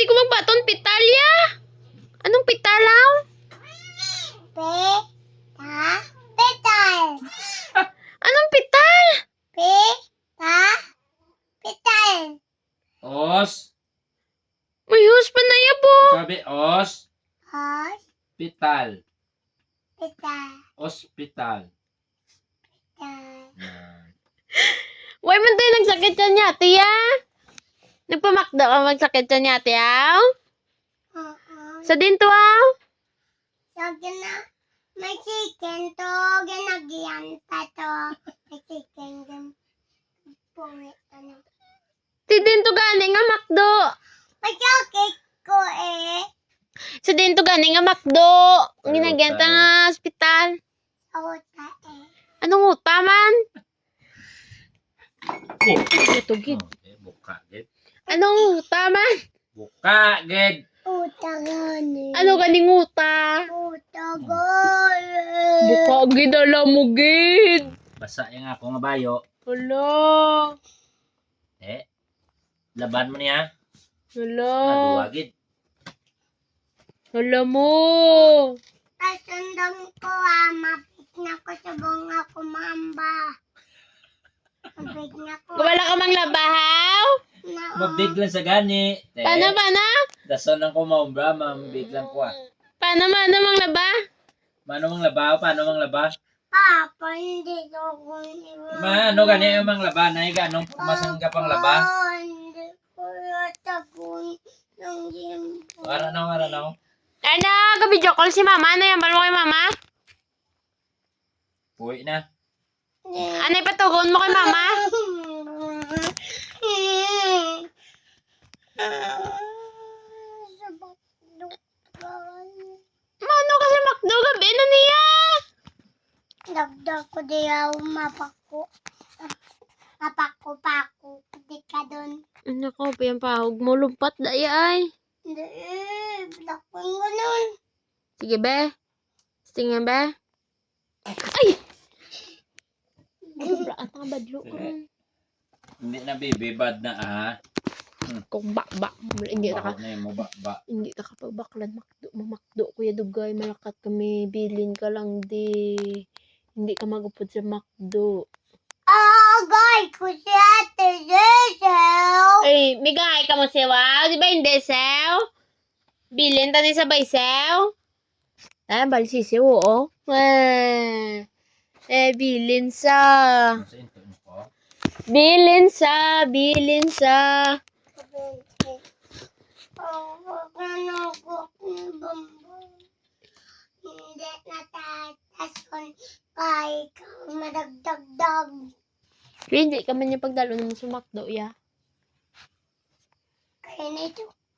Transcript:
hindi ko magbaton. Pitalya. Anong pitalaw? Pital. Anong pital? Pital. Os. May hus pa na yabo. Sabi os. Pital. Pital. Hospital. Pital. Yan. Why man tayo nagsakit ka niya, tiya? Nagpamakda ka magsakit ka niya, tiya? Sa dinto, aw? Sabi na, may chicken to, ginagyan pa to. May chicken din. Pungit, ano. Ti dinto gani nga makdo. May chocolate ko eh. Sa dinto gani nga makdo. Ginagyan ta nga ospital. Auta eh. Anong uta man? Ito, gid. Buka, gid. Anong uta man? Buka, gid. Uta gani. Ano ganing uta? Uta gani. Buka gid, alam mo gid. Basa yung ako nga bayo. Hala. Laban mo niya. Hala. Naduwa, gid. Hala mo. Tasundang ko mapit na ko sa bunga ko mamba. Mapit na ko. Wala ka mang labahaw? Mabiglan sa gani. Paano? Dason lang ko maumbra, mabiglan ko ah. Paano mang laba? Paano mang laba? Papa, hindi ko Ano gani yung mang laba? Nay ganong pumasang ka pang laba? Hindi ko yata kung nang gimpo. Wala na. Ano? Ka-video call si mama. Ano yan? Balo kay mama? Uwi na. Ano ipatugon mo kay mama? Mano kasi makdo gabi na niya? Dagdag ko diyaw mapako. Mapako-pako. Hindi ka doon. Ano ko, pahog mo. Lumpat na ay. Hindi Dakon ko nun. Sige be. Sige be. Ay! Gablaan ka badlo ko. Hindi na bibibad na ah. Kung bak. Hindi ta ka. Baho na yung mo ba. Hindi ta ka pagbaklan. Makdo kuya dugay. Malakat kami. Bilin ka lang di. Hindi ka magupod sa makdo. Agay ko si Ate Giselle. Ay, migay ka mo sewa. Di ba hindi sew? Bilin ta ni sabay sew? Bali sisiw oo. Bilin sa. Sa ito ko. Bilin sa. Ano ko bambang. Hindi natatason kay madagdagdag. Hindi ka man yung pagdalo ng sumakdo, ya. Kaya nito